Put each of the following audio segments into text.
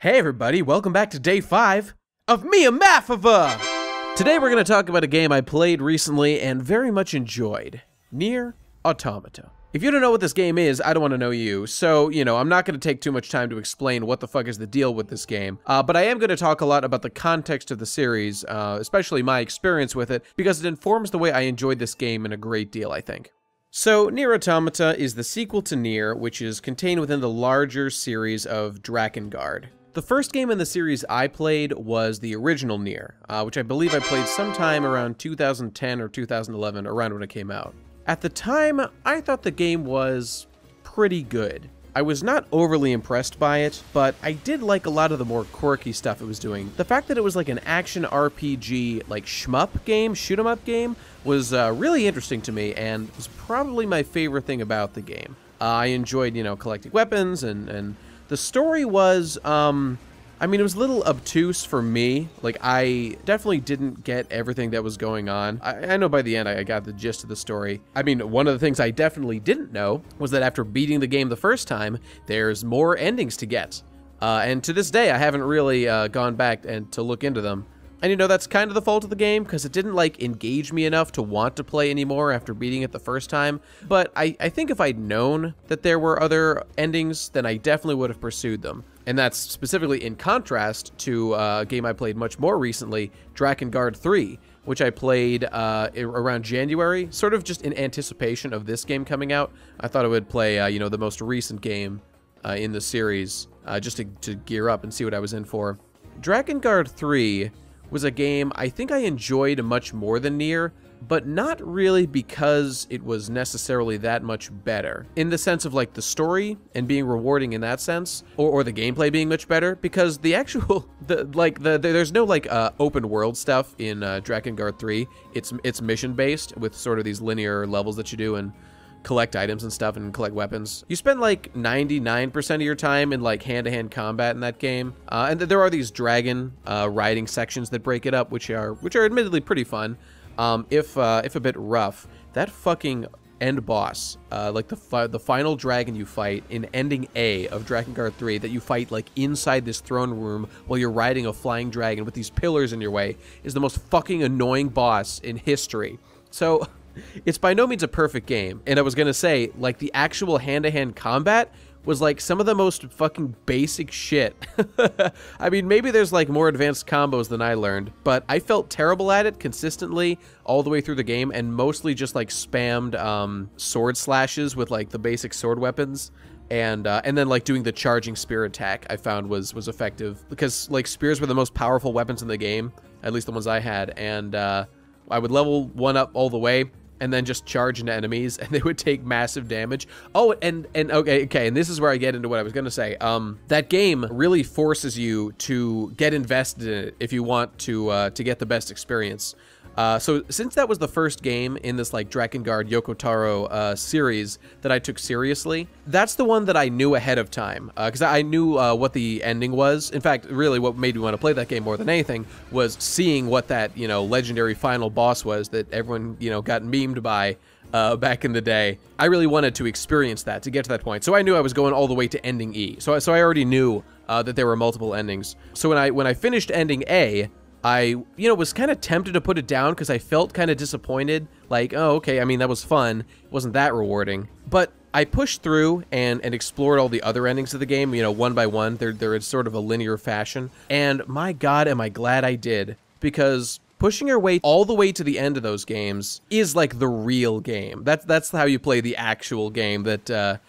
Hey everybody, welcome back to day 5 of MIAMAFV! Today we're going to talk about a game I played recently and very much enjoyed. Nier Automata. If you don't know what this game is, I don't want to know you, so, I'm not going to take too much time to explain what the fuck is the deal with this game, but I am going to talk a lot about the context of the series, especially my experience with it, because it informs the way I enjoyed this game in a great deal, I think. So, Nier Automata is the sequel to Nier, which is contained within the larger series of Drakengard. The first game in the series I played was the original Nier, which I believe I played sometime around 2010 or 2011, around when it came out. At the time, I thought the game was pretty good. I was not overly impressed by it, but I did like a lot of the more quirky stuff it was doing. The fact that it was like an action RPG, like shmup game, shoot-'em-up game, was really interesting to me and was probably my favorite thing about the game. I enjoyed, collecting weapons and the story was, it was a little obtuse for me. Like, I definitely didn't get everything that was going on. I know by the end I got the gist of the story. One of the things I definitely didn't know was that after beating the game the first time, there's more endings to get. And to this day, I haven't really gone back and to look into them. And that's kind of the fault of the game, because it didn't, engage me enough to want to play anymore after beating it the first time. But I think if I'd known that there were other endings, then I definitely would have pursued them. And that's specifically in contrast to a game I played much more recently, Drakengard 3, which I played around January, sort of just in anticipation of this game coming out. I thought I would play, the most recent game in the series, just to gear up and see what I was in for. Drakengard 3 was a game I think I enjoyed much more than Nier, but not really because it was necessarily that much better. In the sense of the story and being rewarding in that sense, or the gameplay being much better, because the actual, there's no open world stuff in Drakengard 3. It's mission based with sort of these linear levels that you do and collect items and stuff and collect weapons. You spend 99% of your time in hand-to-hand combat in that game, and there are these dragon riding sections that break it up, which are admittedly pretty fun, if a bit rough. That fucking end boss, the final dragon you fight in ending A of Drakengard 3, that you fight inside this throne room while you're riding a flying dragon with these pillars in your way, is the most fucking annoying boss in history. So it's by no means a perfect game, and I was gonna say, the actual hand-to-hand combat was some of the most fucking basic shit. Maybe there's more advanced combos than I learned, but I felt terrible at it consistently all the way through the game, and mostly just spammed sword slashes with the basic sword weapons. And then doing the charging spear attack I found was effective, because spears were the most powerful weapons in the game, at least the ones I had, and I would level one up all the way and then just charge into enemies, and they would take massive damage. Oh, and okay, and this is where I get into what I was gonna say. That game really forces you to get invested in it if you want to get the best experience. So since that was the first game in this Drakengard Yoko Taro series that I took seriously, that's the one that I knew ahead of time, because I knew what the ending was. In fact, really what made me want to play that game more than anything was seeing what that, legendary final boss was that everyone, got memed by back in the day. I really wanted to experience that, to get to that point. So I knew I was going all the way to ending E. So I already knew that there were multiple endings. So when I finished ending A, I, was kind of tempted to put it down because I felt kind of disappointed. Oh, okay, that was fun. It wasn't that rewarding. But I pushed through and explored all the other endings of the game, one by one. They're in sort of a linear fashion. And my God, am I glad I did. Because pushing your way all the way to the end of those games is the real game. That's how you play the actual game that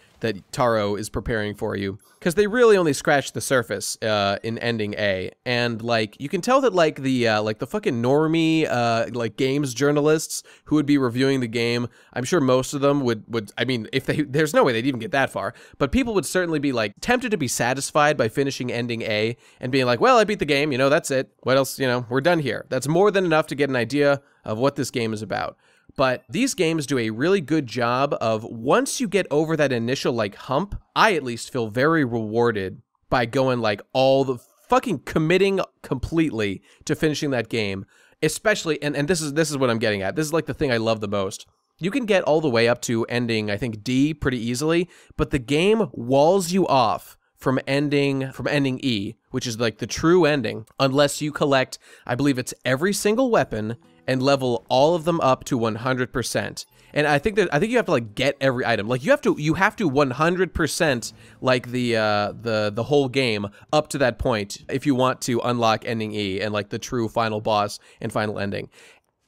Taro is preparing for you, because they really only scratched the surface in ending A, and you can tell that the fucking normie games journalists who would be reviewing the game, I'm sure most of them would if there's no way they'd even get that far, but people would certainly be tempted to be satisfied by finishing ending A and being well, I beat the game, that's it, what else, we're done here. That's more than enough to get an idea of what this game is about. But these games do a really good job of, once you get over that initial, hump, I at least feel very rewarded by going, all the fucking committing completely to finishing that game. Especially, and this is what I'm getting at. This is, the thing I love the most. You can get all the way up to ending, I think, D pretty easily, but the game walls you off from ending E, which is like the true ending, unless you collect, I believe it's every single weapon and level all of them up to 100%. And I think you have to like get every item. Like you have to 100% like the whole game up to that point if you want to unlock ending E and like the true final boss and final ending.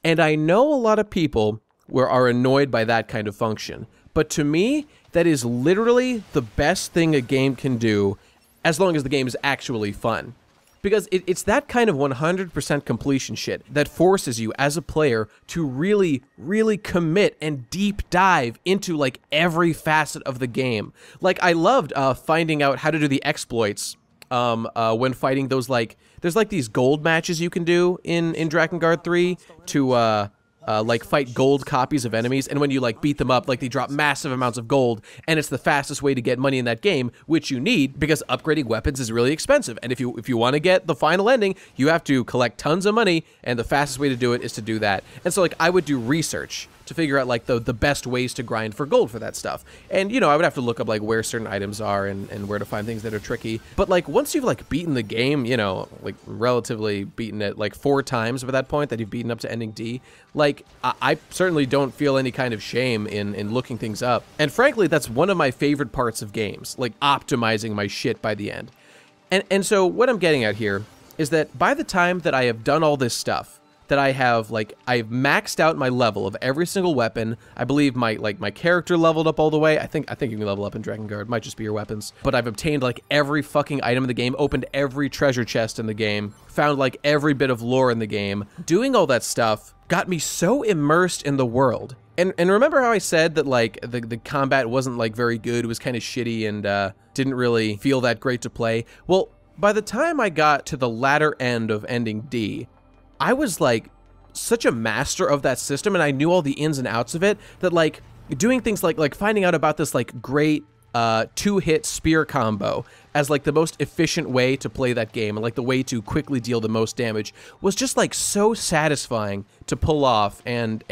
And I know a lot of people are annoyed by that kind of function, but to me, that is literally the best thing a game can do, as long as the game is actually fun. Because it's that kind of 100% completion shit that forces you as a player to really, really commit and deep dive into like every facet of the game. Like I loved finding out how to do the exploits when fighting those like, there's like these gold matches you can do in Drakengard 3 to like fight gold copies of enemies, and when you like beat them up, like they drop massive amounts of gold, and it's the fastest way to get money in that game, which you need because upgrading weapons is really expensive. And if you want to get the final ending, you have to collect tons of money, and the fastest way to do it is to do that. And so like I would do research to figure out like the best ways to grind for gold for that stuff. And you know, I would have to look up like where certain items are and where to find things that are tricky. But like once you've like beaten the game, you know, like relatively beaten it like 4 times by that point that you've beaten up to ending D, like I certainly don't feel any kind of shame in looking things up. And frankly, that's one of my favorite parts of games, like optimizing my shit by the end. And so what I'm getting at here is that by the time that I have done all this stuff, that I have, like, I've maxed out my level of every single weapon. I believe my character leveled up all the way. I think you can level up in Drakengard. It might just be your weapons. But I've obtained, like, every fucking item in the game, opened every treasure chest in the game, found, like, every bit of lore in the game. Doing all that stuff got me so immersed in the world. And remember how I said that, like, the combat wasn't, like, very good, it was kind of shitty and didn't really feel that great to play? Well, by the time I got to the latter end of ending D, I was like such a master of that system, and I knew all the ins and outs of it, that like doing things like finding out about this like great 2-hit spear combo as like the most efficient way to play that game and like the way to quickly deal the most damage was just like so satisfying to pull off, and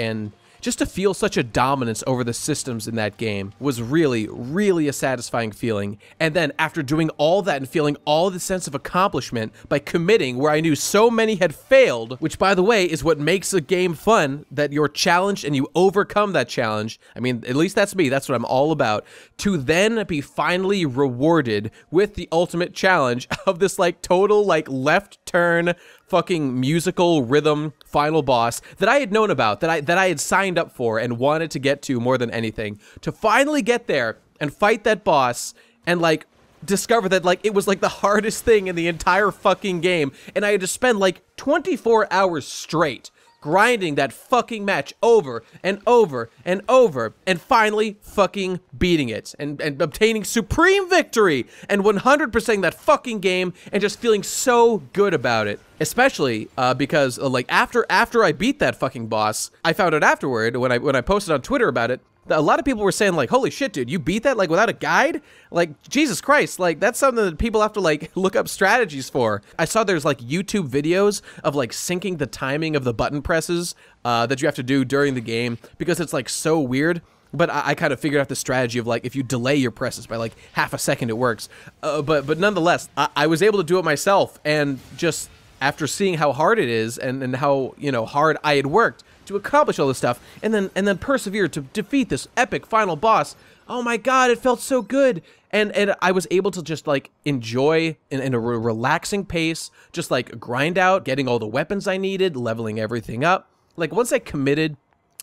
just to feel such a dominance over the systems in that game was really, really a satisfying feeling. And then after doing all that and feeling all the sense of accomplishment by committing where I knew so many had failed, which by the way is what makes a game fun, that you're challenged and you overcome that challenge. I mean, at least that's me, that's what I'm all about. To then be finally rewarded with the ultimate challenge of this like total like left turn fucking musical rhythm final boss that I had known about, that I had signed up for and wanted to get to more than anything, to finally get there and fight that boss and like discover that like it was like the hardest thing in the entire fucking game, and I had to spend like 24 hours straight grinding that fucking match over and over and over, and finally fucking beating it and obtaining supreme victory and 100%ing that fucking game and just feeling so good about it. Especially because like after I beat that fucking boss, I found out afterward when I posted on Twitter about it, a lot of people were saying like, holy shit, dude, you beat that like without a guide? Like, Jesus Christ, like that's something that people have to like look up strategies for. I saw there's like YouTube videos of like syncing the timing of the button presses that you have to do during the game because it's like so weird. But I kind of figured out the strategy of like if you delay your presses by like half a second, it works. But nonetheless, I was able to do it myself, and just after seeing how hard it is and how, you know, hard I had worked to accomplish all this stuff, and then persevere to defeat this epic final boss. Oh my god, it felt so good. And I was able to just like enjoy in a relaxing pace, just like grind out, getting all the weapons I needed, leveling everything up. Like once I committed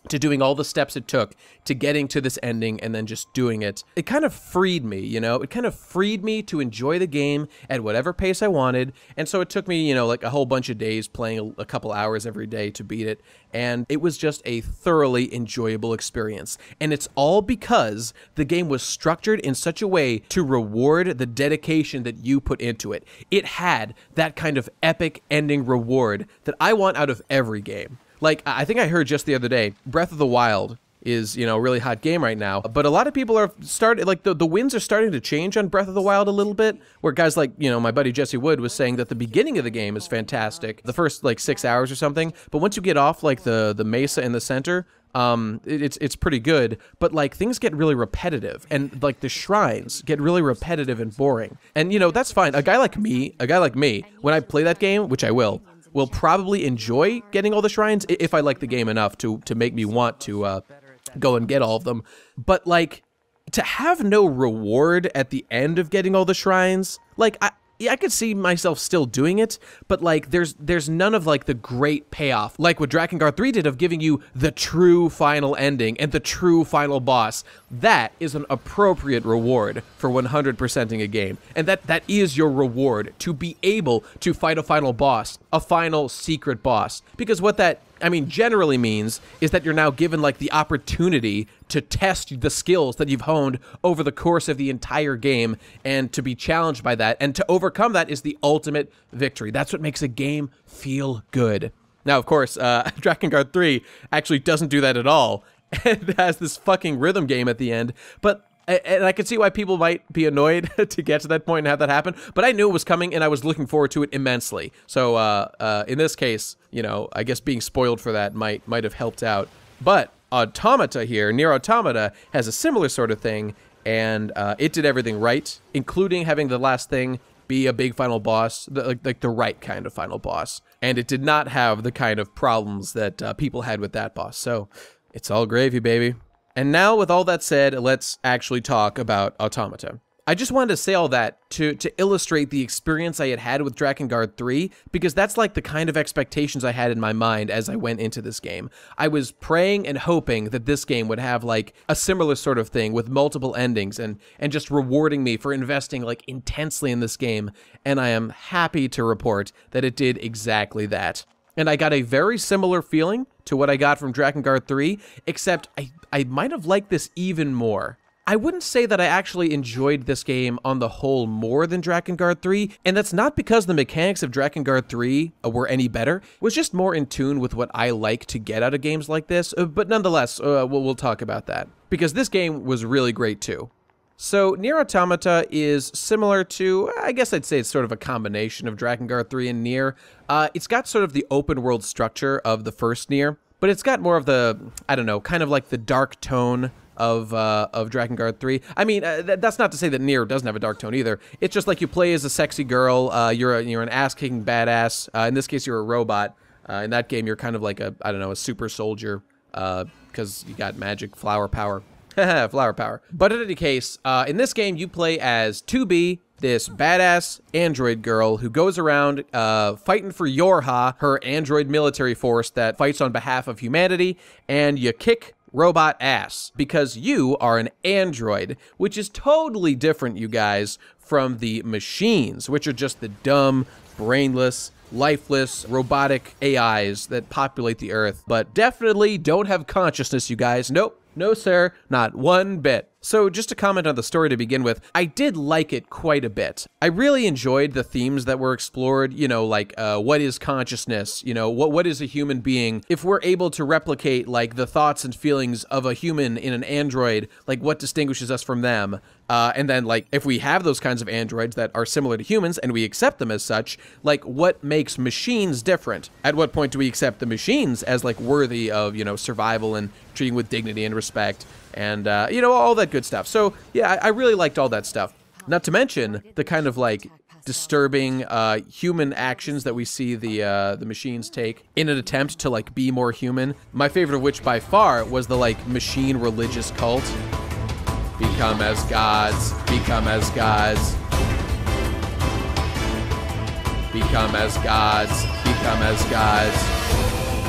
to doing all the steps it took to getting to this ending and then just doing it, it kind of freed me, you know? It kind of freed me to enjoy the game at whatever pace I wanted. And so it took me, you know, like a whole bunch of days playing a couple hours every day to beat it. And it was just a thoroughly enjoyable experience. And it's all because the game was structured in such a way to reward the dedication that you put into it. It had that kind of epic ending reward that I want out of every game. Like, I think I heard just the other day, Breath of the Wild is, you know, a really hot game right now, but a lot of people are starting, like, the winds are starting to change on Breath of the Wild a little bit, where guys like, you know, my buddy Jesse Wood was saying that the beginning of the game is fantastic, the first, like, 6 hours or something, but once you get off, like, the mesa in the center, It's pretty good, but like things get really repetitive, and like the shrines get really repetitive and boring. And you know, that's fine. A guy like me, when I play that game, which I will probably enjoy getting all the shrines if I like the game enough to make me want to go and get all of them. But like, to have no reward at the end of getting all the shrines, like I could see myself still doing it, but like there's none of like the great payoff like what Drakengard 3 did of giving you the true final ending and the true final boss. That is an appropriate reward for 100%ing a game, and that is your reward, to be able to fight a final boss, a final secret boss, because what that generally means is that you're now given like the opportunity to test the skills that you've honed over the course of the entire game, and to be challenged by that, and to overcome that is the ultimate victory. That's what makes a game feel good. Now, of course, Drakengard 3 actually doesn't do that at all. It has this fucking rhythm game at the end, and I can see why people might be annoyed to get to that point and have that happen, but I knew it was coming and I was looking forward to it immensely. So in this case, you know, I guess being spoiled for that might have helped out. But Automata here, Nier Automata, has a similar sort of thing, and it did everything right, including having the last thing be a big final boss, like the right kind of final boss. And it did not have the kind of problems that people had with that boss. So it's all gravy, baby. And now, with all that said, let's actually talk about Automata. I just wanted to say all that to illustrate the experience I had with Drakengard 3, because that's like the kind of expectations I had in my mind as I went into this game. I was praying and hoping that this game would have like a similar sort of thing with multiple endings and just rewarding me for investing like intensely in this game, and I am happy to report that it did exactly that. And I got a very similar feeling to what I got from Drakengard 3, except I might have liked this even more. I wouldn't say that I actually enjoyed this game on the whole more than Drakengard 3, and that's not because the mechanics of Drakengard 3 were any better. It was just more in tune with what I like to get out of games like this, but nonetheless, we'll talk about that, because this game was really great too. So, Nier Automata is similar to, I guess I'd say it's sort of a combination of Drakengard 3 and Nier. It's got sort of the open world structure of the first Nier, but it's got more of the, I don't know, kind of like the dark tone of Drakengard 3. I mean, that's not to say that Nier doesn't have a dark tone either. It's just like you play as a sexy girl, you're an ass-kicking badass. In this case, you're a robot. In that game, you're kind of like a, I don't know, a super soldier, because you got magic flower power. Flower power. But in any case, in this game, you play as 2B, this badass android girl who goes around fighting for Yorha, her android military force that fights on behalf of humanity, and you kick robot ass because you are an android, which is totally different, you guys, from the machines, which are just the dumb, brainless, lifeless, robotic AIs that populate the Earth, but definitely don't have consciousness, you guys. Nope. No, sir, not one bit. So just to comment on the story to begin with, I did like it quite a bit. I really enjoyed the themes that were explored, you know, like what is consciousness, you know, what is a human being? If we're able to replicate like the thoughts and feelings of a human in an android, like what distinguishes us from them? And then like if we have those kinds of androids that are similar to humans and we accept them as such, like what makes machines different? At what point do we accept the machines as like worthy of, you know, survival and treating with dignity and respect? And, you know, all that good stuff. So, yeah, I really liked all that stuff. Not to mention the kind of, like, disturbing human actions that we see the machines take in an attempt to, like, be more human. My favorite of which, by far, was the, like, machine religious cult. Become as gods. Become as gods. Become as gods. Become as gods.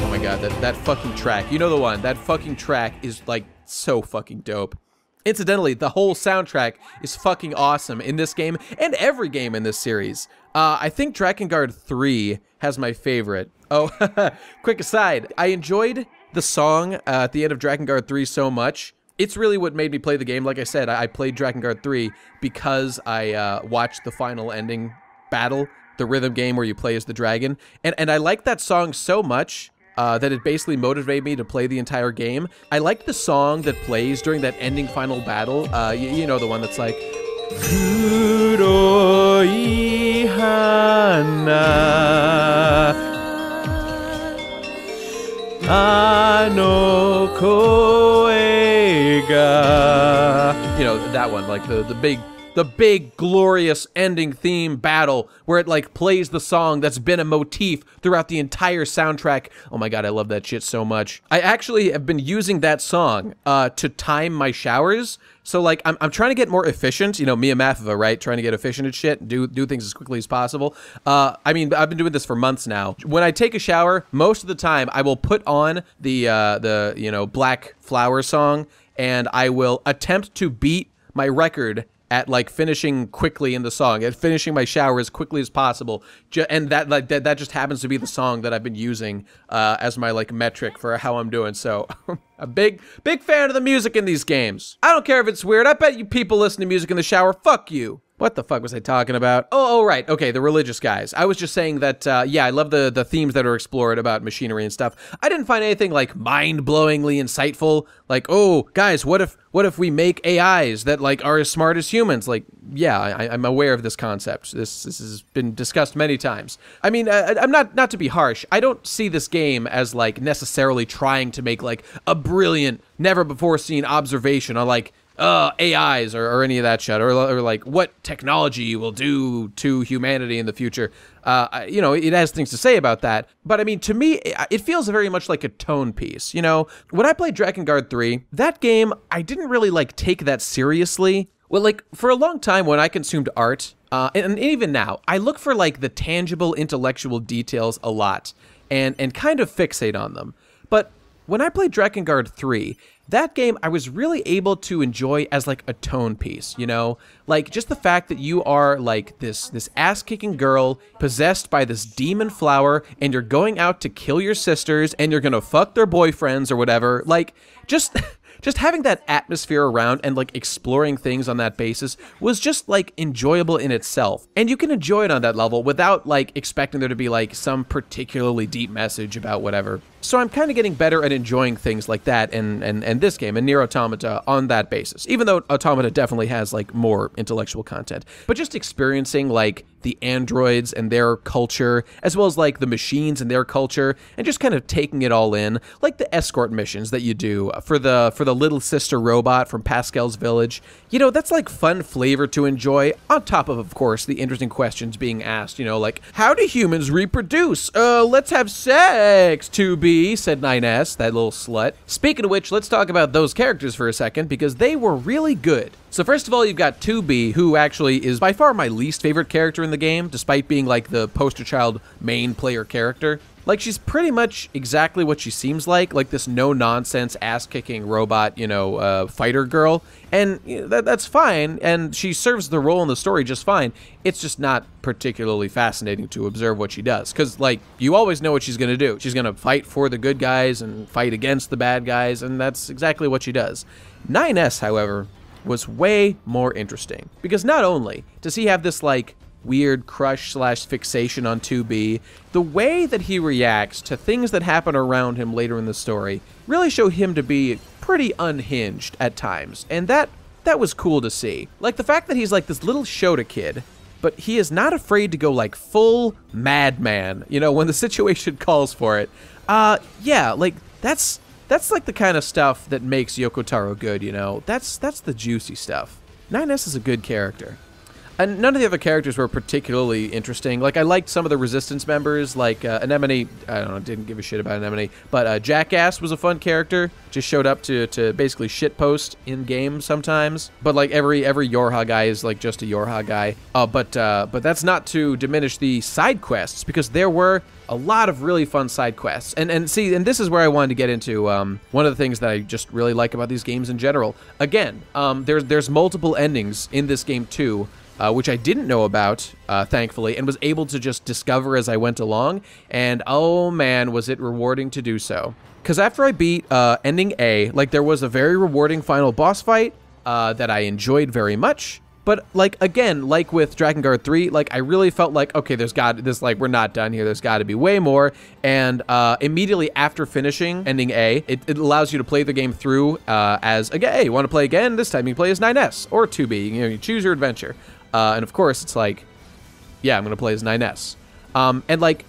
Oh my god, that fucking track. You know the one. That fucking track is, like, so fucking dope. Incidentally, the whole soundtrack is fucking awesome in this game and every game in this series. I think Drakengard 3 has my favorite. Oh, quick aside, I enjoyed the song at the end of Drakengard 3 so much. It's really what made me play the game. Like I said, I played Drakengard 3 because I watched the final ending battle, the rhythm game where you play as the dragon. And I liked that song so much that it basically motivated me to play the entire game. I liked the song that plays during that ending final battle. You know, the one that's like... Kuroi hana ano Koega. You know, that one, like the big glorious ending theme battle where it like plays the song that's been a motif throughout the entire soundtrack. Oh my god, I love that shit so much. I actually have been using that song to time my showers. So like I'm trying to get more efficient, you know, MIAMAFV, right? Trying to get efficient at shit, do things as quickly as possible. I mean, I've been doing this for months now. When I take a shower, most of the time I will put on the you know, Black Flower song, and I will attempt to beat my record at like finishing quickly in the song, at finishing my shower as quickly as possible, and that just happens to be the song that I've been using as my like metric for how I'm doing. So a big fan of the music in these games. I don't care if it's weird. I bet you people listen to music in the shower. Fuck you. What the fuck was I talking about? Oh, right. Okay, the religious guys. I was just saying that, yeah, I love the themes that are explored about machinery and stuff. I didn't find anything, like, mind-blowingly insightful. Like, oh, guys, what if we make AIs that, like, are as smart as humans? Like, yeah, I'm aware of this concept. This has been discussed many times. I mean, I'm not to be harsh. I don't see this game as, like, necessarily trying to make, like, a brilliant, never-before-seen observation on, like, AIs or any of that shit, or like what technology will do to humanity in the future. You know, it has things to say about that, but I mean, to me, it feels very much like a tone piece. You know, when I played Drakengard 3, that game, I didn't really like take that seriously. Well, like for a long time when I consumed art, and even now, I look for like the tangible intellectual details a lot and kind of fixate on them. But when I played Drakengard 3, that game I was really able to enjoy as like a tone piece, you know? Like just the fact that you are like this ass-kicking girl possessed by this demon flower, and you're going out to kill your sisters and you're gonna fuck their boyfriends or whatever. Like just having that atmosphere around and like exploring things on that basis was just like enjoyable in itself. And you can enjoy it on that level without like expecting there to be like some particularly deep message about whatever. So I'm kind of getting better at enjoying things like that and this game and Nier Automata on that basis, even though Automata definitely has like more intellectual content. But just experiencing like the androids and their culture, as well as like the machines and their culture, and just kind of taking it all in, like the escort missions that you do for the little sister robot from Pascal's village. You know, that's like fun flavor to enjoy, on top of course, the interesting questions being asked, you know, like, how do humans reproduce? Let's have sex, 2B, said 9S, that little slut. Speaking of which, let's talk about those characters for a second, because they were really good. So first of all, you've got 2B, who actually is by far my least favorite character in the game, despite being like the poster child main player character. Like, she's pretty much exactly what she seems like this no-nonsense, ass-kicking robot, you know, fighter girl. And you know, that's fine, and she serves the role in the story just fine. It's just not particularly fascinating to observe what she does, because, like, you always know what she's gonna do. She's gonna fight for the good guys and fight against the bad guys, and that's exactly what she does. 9S, however, was way more interesting, because not only does he have this, like, weird crush/fixation on 2B, the way that he reacts to things that happen around him later in the story really show him to be pretty unhinged at times, and that was cool to see. Like the fact that he's like this little Shota kid, but he is not afraid to go like full madman, you know, when the situation calls for it. Yeah, like that's like the kind of stuff that makes Yoko Taro good, you know. That's the juicy stuff. 9S is a good character. And none of the other characters were particularly interesting. Like, I liked some of the Resistance members, like Anemone. I don't know, didn't give a shit about Anemone. But Jackass was a fun character. Just showed up to basically shitpost in-game sometimes. But, like, every Yorha guy is, like, just a Yorha guy. But that's not to diminish the side quests, because there were a lot of really fun side quests. And see, and this is where I wanted to get into one of the things that I just really like about these games in general. Again, there's multiple endings in this game, too. Which I didn't know about, thankfully, and was able to just discover as I went along, and oh man, was it rewarding to do so. Because after I beat ending A, like, there was a very rewarding final boss fight that I enjoyed very much, but, like, again, like with Drakengard 3, like, I really felt like, okay, we're not done here, there's gotta be way more, and immediately after finishing ending A, it allows you to play the game through as, again, hey, you want to play again? This time you play as 9S, or 2B, you know, you choose your adventure. And of course, it's like, yeah, I'm going to play as 9S. And like,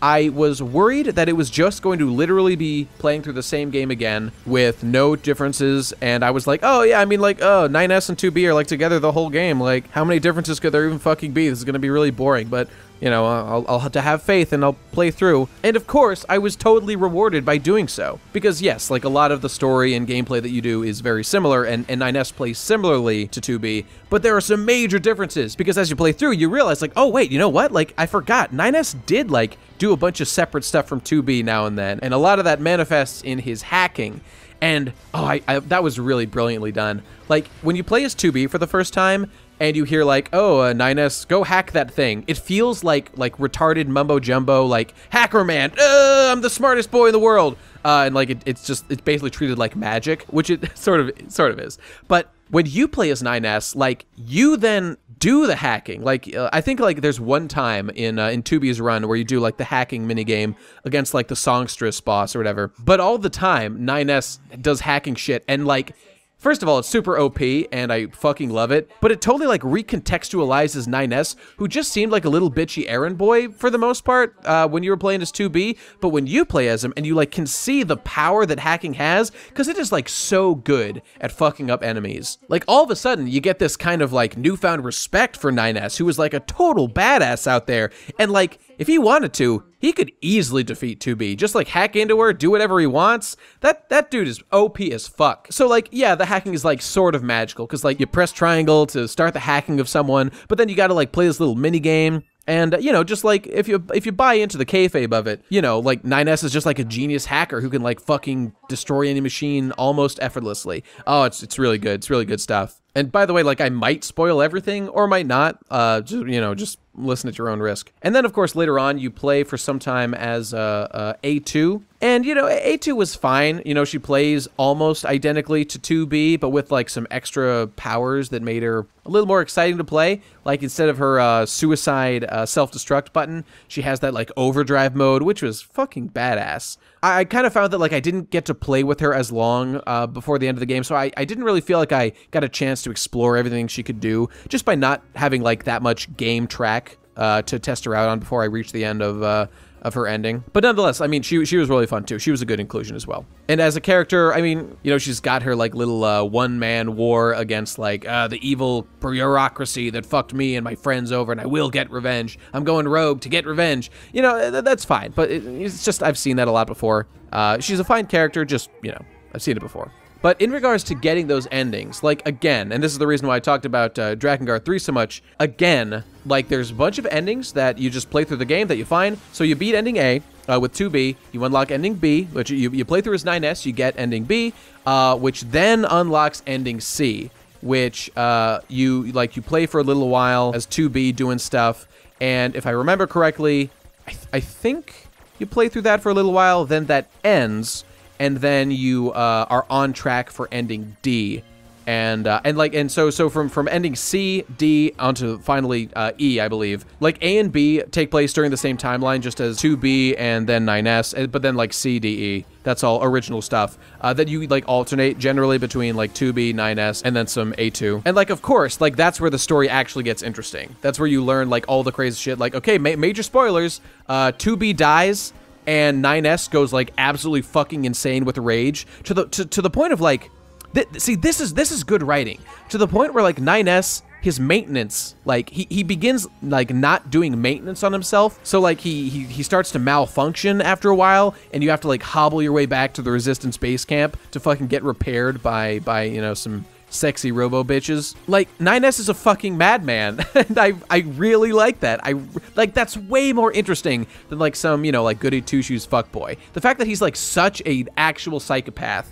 I was worried that it was just going to literally be playing through the same game again with no differences, and I was like, oh yeah, I mean, like, oh, 9S and 2B are like together the whole game. Like, how many differences could there even fucking be? This is gonna be really boring, but you know, I'll have to have faith and I'll play through. And of course, I was totally rewarded by doing so. Because yes, like a lot of the story and gameplay that you do is very similar, and 9S plays similarly to 2B, but there are some major differences, because as you play through, you realize like, oh wait, you know what? Like, I forgot, 9S did like do a bunch of separate stuff from 2B now and then, and a lot of that manifests in his hacking. And oh, that was really brilliantly done. Like, when you play as 2B for the first time, and you hear like, oh, 9S, go hack that thing. It feels like retarded mumbo jumbo, like, hacker man, I'm the smartest boy in the world. And like, it's basically treated like magic, which it sort of is. But when you play as 9S, like, you then do the hacking. Like, I think like there's one time in 2B's run where you do like the hacking minigame against like the songstress boss or whatever. But all the time, 9S does hacking shit, and like, first of all, it's super OP, and I fucking love it, but it totally, like, recontextualizes 9S, who just seemed like a little bitchy errand boy, for the most part, when you were playing as 2B, but when you play as him, and you, like, can see the power that hacking has, because it is, like, so good at fucking up enemies. Like, all of a sudden, you get this kind of, like, newfound respect for 9S, who is, like, a total badass out there, and, like, if he wanted to, he could easily defeat 2B. Just like hack into her, do whatever he wants. That dude is OP as fuck. So like, yeah, the hacking is like sort of magical, because like you press triangle to start the hacking of someone, but then you gotta like play this little mini game. And, you know, just like, if you buy into the kayfabe of it, you know, like, 9S is just like a genius hacker who can, like, fucking destroy any machine almost effortlessly. Oh, it's really good. It's really good stuff. And by the way, like, I might spoil everything, or might not. Just listen at your own risk. And then, of course, later on, you play for some time as A2. And, you know, A2 was fine. You know, she plays almost identically to 2B, but with, like, some extra powers that made her a little more exciting to play. Like, instead of her suicide self-destruct button, she has that, like, overdrive mode, which was fucking badass. I kind of found that, like, I didn't get to play with her as long before the end of the game, so I didn't really feel like I got a chance to explore everything she could do, just by not having, like, that much game track to test her out on before I reached the end of her ending. But nonetheless, I mean, she was really fun too. She was a good inclusion as well. And as a character, I mean, you know, she's got her like little one-man war against like the evil bureaucracy that fucked me and my friends over, and I will get revenge. I'm going rogue to get revenge. You know, that's fine, but it's just, I've seen that a lot before. She's a fine character, just, you know, I've seen it before. But in regards to getting those endings, like, again, and this is the reason why I talked about Drakengard 3 so much, again, like, there's a bunch of endings that you just play through the game that you find. So you beat ending A with 2B, you unlock ending B, which you play through as 9S, you get ending B, which then unlocks ending C, which you play for a little while as 2B doing stuff, and if I remember correctly, I think you play through that for a little while, then that ends, and then you are on track for ending D, and so from ending C, D onto finally E, I believe. Like A and B take place during the same timeline, just as 2B and then 9S, but then like C, D, E. That's all original stuff. That you like alternate generally between like 2B, 9S, and then some A2. And like, of course, like that's where the story actually gets interesting. That's where you learn like all the crazy shit. Like, okay, major spoilers. 2B dies, and 9S goes like absolutely fucking insane with rage to the point of like, see, this is good writing, to the point where like 9S, his maintenance, like he begins like not doing maintenance on himself, so like he starts to malfunction after a while, and you have to like hobble your way back to the Resistance base camp to fucking get repaired by you know, some sexy robo bitches. Like, 9S is a fucking madman, and I really like that. That's way more interesting than like some, you know, like goody two-shoes fuckboy. The fact that he's like such a actual psychopath,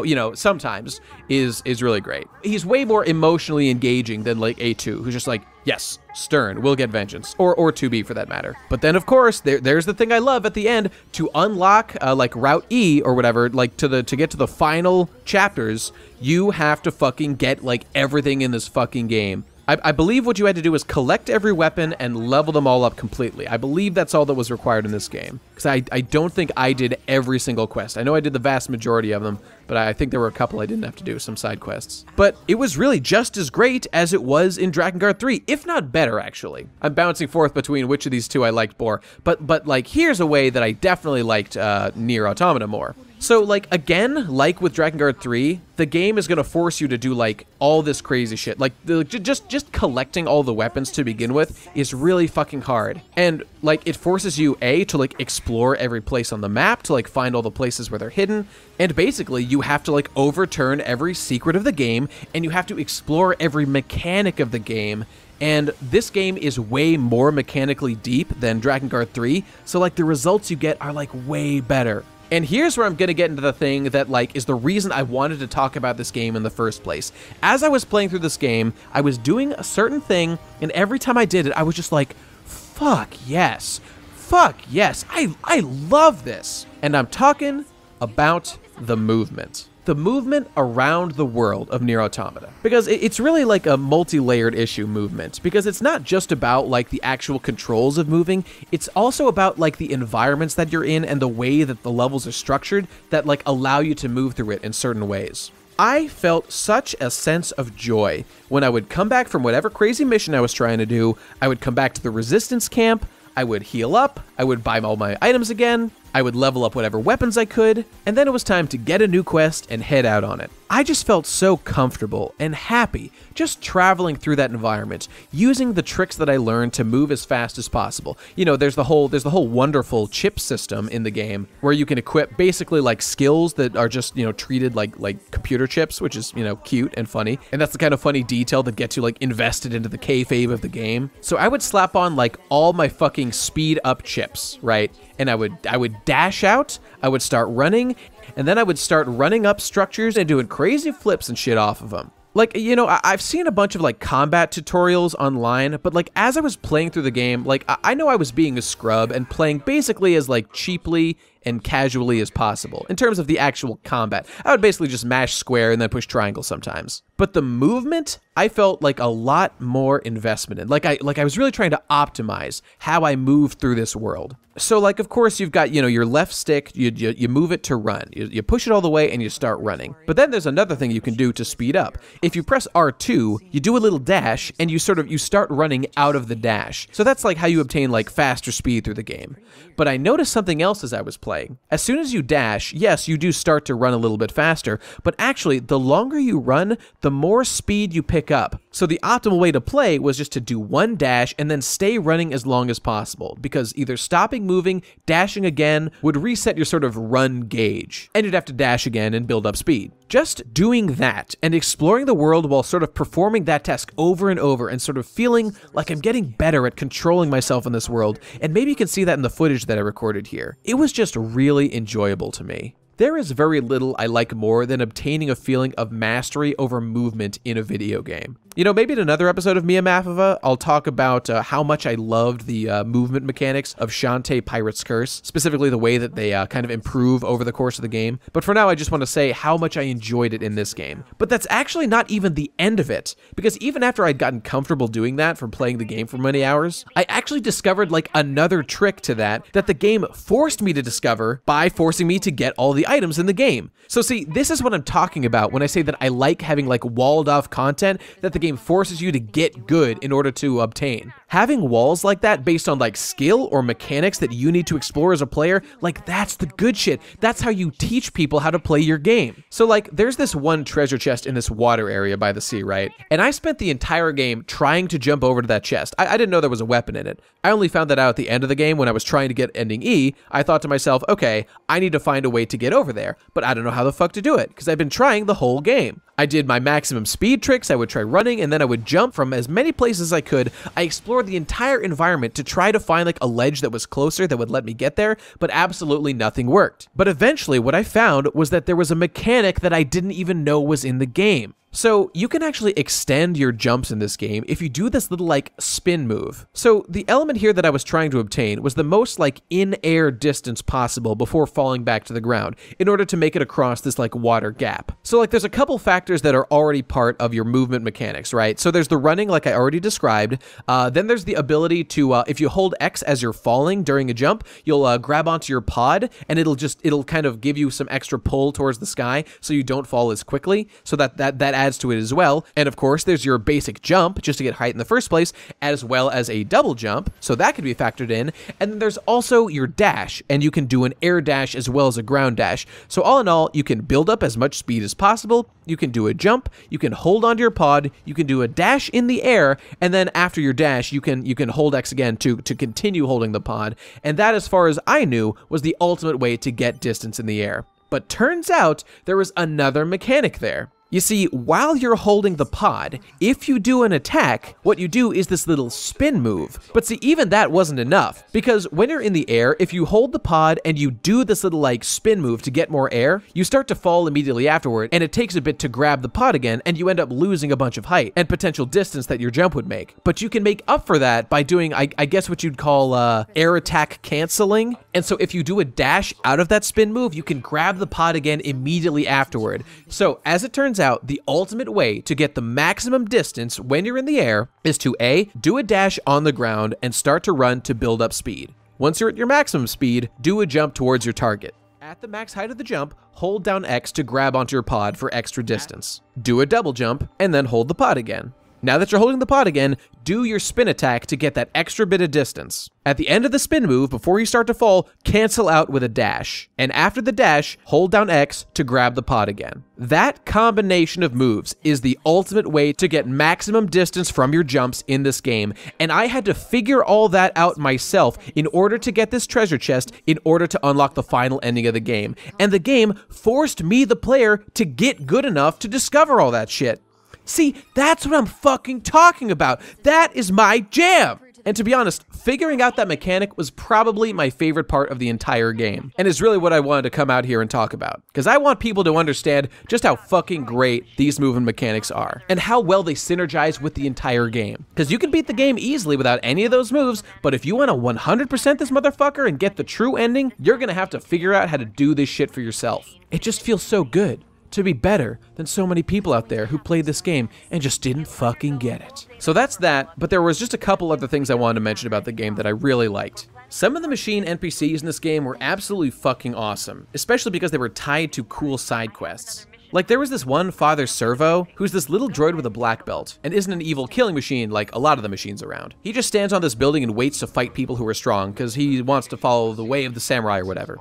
you know, sometimes is really great. He's way more emotionally engaging than like A2, who's just like, yes, stern, we'll get vengeance, or 2B for that matter. But then of course there's the thing I love at the end, to unlock like Route E or whatever, like to get to the final chapters, you have to fucking get like everything in this fucking game. I believe what you had to do was collect every weapon and level them all up completely. I believe that's all that was required in this game. Because I don't think I did every single quest. I know I did the vast majority of them, but I think there were a couple I didn't have to do, some side quests. But it was really just as great as it was in Drakengard 3, if not better, actually. I'm bouncing forth between which of these two I liked more, but like, here's a way that I definitely liked Nier Automata more. So, like, again, like with Drakengard 3, the game is going to force you to do, like, all this crazy shit. Like, just collecting all the weapons to begin with is really fucking hard. And, like, it forces you, A, to, like, explore every place on the map, to, like, find all the places where they're hidden. And basically, you have to, like, overturn every secret of the game, and you have to explore every mechanic of the game. And this game is way more mechanically deep than Drakengard 3, so, like, the results you get are, like, way better. And here's where I'm going to get into the thing that, like, is the reason I wanted to talk about this game in the first place. As I was playing through this game, I was doing a certain thing, and every time I did it, I was just like, fuck yes. Fuck yes. I love this. And I'm talking about the movement. The movement around the world of Nier Automata. Because it's really like a multi-layered issue movement, because it's not just about like the actual controls of moving, it's also about like the environments that you're in and the way that the levels are structured that like allow you to move through it in certain ways. I felt such a sense of joy when I would come back from whatever crazy mission I was trying to do. I would come back to the resistance camp, I would heal up, I would buy all my items again, I would level up whatever weapons I could, and then it was time to get a new quest and head out on it. I just felt so comfortable and happy just traveling through that environment, using the tricks that I learned to move as fast as possible. You know, there's the whole wonderful chip system in the game where you can equip basically like skills that are just, you know, treated like computer chips, which is, you know, cute and funny. And that's the kind of funny detail that gets you like invested into the kayfabe of the game. So I would slap on like all my fucking speed up chips, right? And I would dash out, I would start running, and then I would start running up structures and doing crazy flips and shit off of them. Like, you know, I've seen a bunch of like combat tutorials online, but like as I was playing through the game, like I know I was being a scrub and playing basically as like cheaply and casually as possible in terms of the actual combat. I would basically just mash square and then push triangle sometimes. But the movement, I felt like a lot more investment in. Like I was really trying to optimize how I moved through this world. So like, of course, you've got, you know, your left stick, you move it to run. You push it all the way and you start running. But then there's another thing you can do to speed up. If you press R2, you do a little dash and you start running out of the dash. So that's like how you obtain like faster speed through the game. But I noticed something else as I was playing. As soon as you dash, yes, you do start to run a little bit faster, but actually the longer you run, the more speed you pick up. So the optimal way to play was just to do one dash and then stay running as long as possible, because either stopping moving, dashing again, would reset your sort of run gauge, and you'd have to dash again and build up speed. Just doing that and exploring the world while sort of performing that task over and over and sort of feeling like I'm getting better at controlling myself in this world, and maybe you can see that in the footage that I recorded here. It was just really enjoyable to me. There is very little I like more than obtaining a feeling of mastery over movement in a video game. You know, maybe in another episode of MIAMAFV, I'll talk about how much I loved the movement mechanics of Shantae Pirate's Curse, specifically the way that they kind of improve over the course of the game. But for now, I just want to say how much I enjoyed it in this game. But that's actually not even the end of it, because even after I'd gotten comfortable doing that from playing the game for many hours, I actually discovered like another trick to that the game forced me to discover by forcing me to get all the items in the game. So see, this is what I'm talking about when I say that I like having like walled off content that the game forces you to get good in order to obtain. Having walls like that based on like skill or mechanics that you need to explore as a player, like that's the good shit. That's how you teach people how to play your game. So like there's this one treasure chest in this water area by the sea, right? And I spent the entire game trying to jump over to that chest. I didn't know there was a weapon in it. I only found that out at the end of the game when I was trying to get ending E. I thought to myself, okay, I need to find a way to get over there, but I don't know how the fuck to do it because I've been trying the whole game. I did my maximum speed tricks, I would try running, and then I would jump from as many places as I could. I explored the entire environment to try to find like a ledge that was closer that would let me get there, but absolutely nothing worked. But eventually what I found was that there was a mechanic that I didn't even know was in the game. So you can actually extend your jumps in this game if you do this little like spin move. So the element here that I was trying to obtain was the most like in-air distance possible before falling back to the ground in order to make it across this like water gap. So like there's a couple factors that are already part of your movement mechanics, right? So there's the running like I already described. Then there's the ability to, if you hold X as you're falling during a jump, you'll grab onto your pod and it'll kind of give you some extra pull towards the sky so you don't fall as quickly. So that adds to it as well. And of course, there's your basic jump just to get height in the first place, as well as a double jump. So that could be factored in. And then there's also your dash, and you can do an air dash as well as a ground dash. So all in all, you can build up as much speed as possible. You can do a jump, you can hold onto your pod, you can do a dash in the air, and then after your dash, you can hold X again to continue holding the pod. And that, as far as I knew, was the ultimate way to get distance in the air. But turns out there was another mechanic there. You see, while you're holding the pod, if you do an attack, what you do is this little spin move. But see, even that wasn't enough, because when you're in the air, if you hold the pod and you do this little like spin move to get more air, you start to fall immediately afterward, and it takes a bit to grab the pod again, and you end up losing a bunch of height and potential distance that your jump would make. But you can make up for that by doing, I guess what you'd call air attack canceling. And so if you do a dash out of that spin move, you can grab the pod again immediately afterward. So as it turns out, the ultimate way to get the maximum distance when you're in the air is to A, do a dash on the ground and start to run to build up speed. Once you're at your maximum speed, do a jump towards your target. At the max height of the jump, hold down X to grab onto your pod for extra distance. Do a double jump and then hold the pod again. Now that you're holding the pod again, do your spin attack to get that extra bit of distance. At the end of the spin move, before you start to fall, cancel out with a dash. And after the dash, hold down X to grab the pod again. That combination of moves is the ultimate way to get maximum distance from your jumps in this game. And I had to figure all that out myself in order to get this treasure chest, in order to unlock the final ending of the game. And the game forced me, the player, to get good enough to discover all that shit. See, that's what I'm fucking talking about. That is my jam. And to be honest, figuring out that mechanic was probably my favorite part of the entire game, and is really what I wanted to come out here and talk about. Because I want people to understand just how fucking great these movement mechanics are, and how well they synergize with the entire game. Because you can beat the game easily without any of those moves, but if you want to 100% this motherfucker and get the true ending, you're gonna have to figure out how to do this shit for yourself. It just feels so good to be better than so many people out there who played this game and just didn't fucking get it. So that's that, but there was just a couple other things I wanted to mention about the game that I really liked. Some of the machine NPCs in this game were absolutely fucking awesome, especially because they were tied to cool side quests. Like, there was this one Father Servo, who's this little droid with a black belt, and isn't an evil killing machine like a lot of the machines around. He just stands on this building and waits to fight people who are strong, because he wants to follow the way of the samurai or whatever.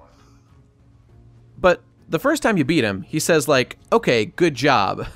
But the first time you beat him, he says like, okay, good job.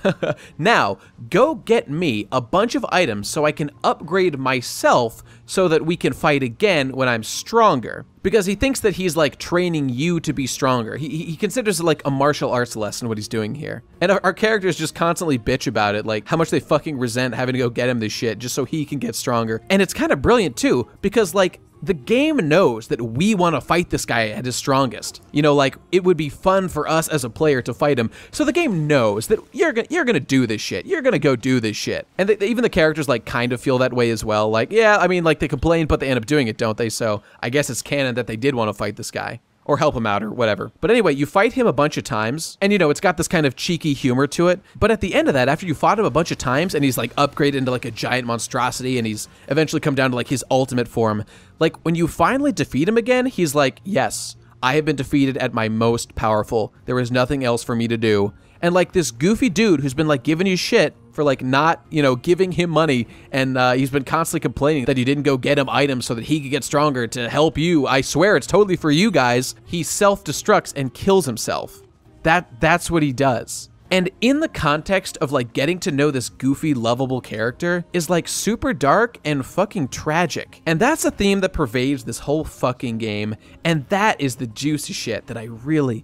Now, go get me a bunch of items so I can upgrade myself so that we can fight again when I'm stronger. Because he thinks that he's like training you to be stronger. He considers it like a martial arts lesson what he's doing here. And our characters just constantly bitch about it, like how much they fucking resent having to go get him this shit just so he can get stronger. And it's kind of brilliant too, because like, the game knows that we want to fight this guy at his strongest. You know, like, it would be fun for us as a player to fight him. So the game knows that you're gonna do this shit. You're gonna go do this shit. And even the characters, like, kind of feel that way as well. Like, yeah, I mean, like, they complain, but they end up doing it, don't they? So I guess it's canon that they did want to fight this guy. Or help him out, or whatever. But anyway, you fight him a bunch of times, and you know, it's got this kind of cheeky humor to it. But at the end of that, after you fought him a bunch of times, and he's like upgraded into like a giant monstrosity, and he's eventually come down to like his ultimate form, like when you finally defeat him again, he's like, yes, I have been defeated at my most powerful. There is nothing else for me to do. And like this goofy dude who's been like giving you shit for like not, you know, giving him money, and he's been constantly complaining that you didn't go get him items so that he could get stronger to help you. I swear it's totally for you guys. He self-destructs and kills himself. That's what he does. And in the context of like getting to know this goofy, lovable character is like super dark and fucking tragic. And that's a theme that pervades this whole fucking game. And that is the juicy shit that I really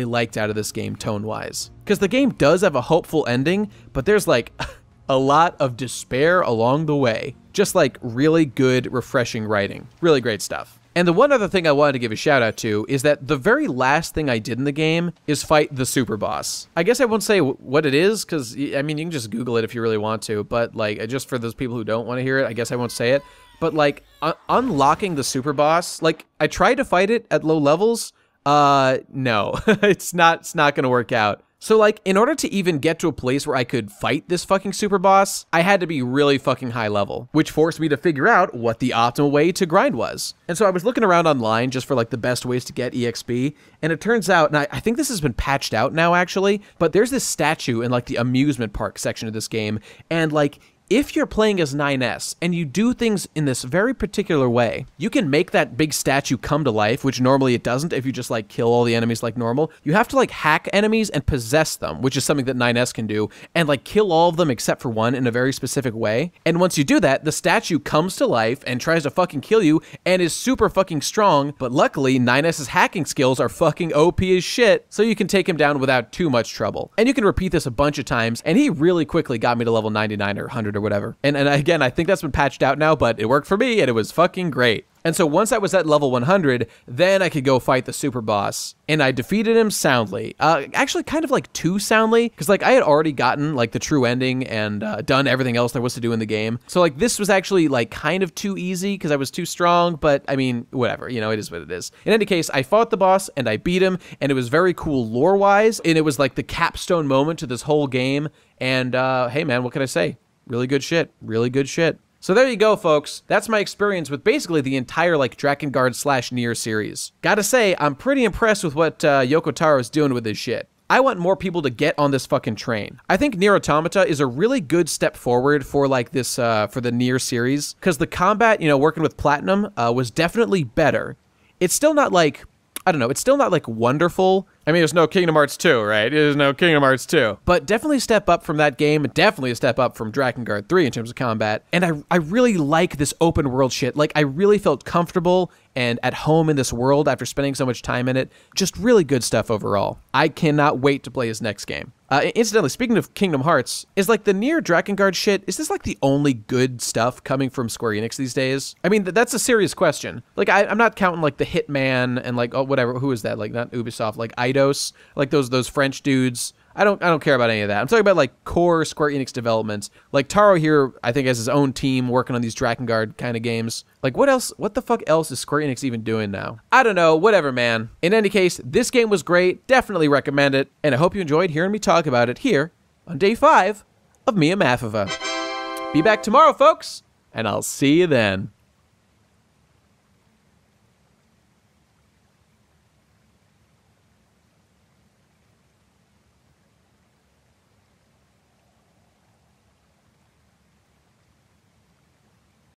liked out of this game tone-wise. Because the game does have a hopeful ending, but there's like a lot of despair along the way. Just like really good, refreshing writing. Really great stuff. And the one other thing I wanted to give a shout out to is that the very last thing I did in the game is fight the super boss. I guess I won't say what it is, because, I mean, you can just Google it if you really want to, but, like, just for those people who don't want to hear it, I guess I won't say it. But, like, unlocking the super boss, like, I tried to fight it at low levels. No, it's not gonna work out. So, like, in order to even get to a place where I could fight this fucking super boss, I had to be really fucking high level, which forced me to figure out what the optimal way to grind was. And so I was looking around online just for, like, the best ways to get EXP, and it turns out, and I think this has been patched out now, actually, but there's this statue in, like, the amusement park section of this game, and, like, if you're playing as 9S and you do things in this very particular way, you can make that big statue come to life, which normally it doesn't if you just like kill all the enemies like normal. You have to like hack enemies and possess them, which is something that 9S can do, and like kill all of them except for one in a very specific way. And once you do that, the statue comes to life and tries to fucking kill you and is super fucking strong, but luckily 9S's hacking skills are fucking OP as shit, so you can take him down without too much trouble. And you can repeat this a bunch of times, and he really quickly got me to level 99 or 100 or whatever. And again, I think that's been patched out now, but it worked for me and it was fucking great. And so once I was at level 100, then I could go fight the super boss. And I defeated him soundly. Actually, kind of like too soundly, because like I had already gotten like the true ending and done everything else there was to do in the game. So like this was actually like kind of too easy because I was too strong, but I mean, whatever, you know, it is what it is. In any case, I fought the boss and I beat him, and it was very cool lore-wise, and it was like the capstone moment to this whole game. And hey man, what can I say? Really good shit. Really good shit. So there you go, folks. That's my experience with basically the entire, like, Drakengard / Nier series. Gotta say, I'm pretty impressed with what Yoko Taro's doing with this shit. I want more people to get on this fucking train. I think Nier Automata is a really good step forward for, like, this, for the Nier series, because the combat, you know, working with Platinum was definitely better. It's still not, like, I don't know, it's still not, like, wonderful. I mean, there's no Kingdom Hearts 2, right? There's no Kingdom Hearts 2. But definitely a step up from that game, definitely a step up from Drakengard 3 in terms of combat. And I really like this open world shit. Like, I really felt comfortable and at home in this world after spending so much time in it. Just really good stuff overall. I cannot wait to play his next game. Incidentally, speaking of Kingdom Hearts, is like the Nier Drakengard shit, is this like the only good stuff coming from Square Enix these days? I mean, that's a serious question. Like, I'm not counting like the Hitman and like, oh, whatever, who is that? Like, not Ubisoft, like Eidos, like those French dudes. I don't care about any of that. I'm talking about like core Square Enix developments. Like Taro here, I think has his own team working on these Drakengard kind of games. Like what else? What the fuck else is Square Enix even doing now? I don't know. Whatever, man. In any case, this game was great. Definitely recommend it. And I hope you enjoyed hearing me talk about it here on day 5 of MIAMAFV. Be back tomorrow, folks, and I'll see you then.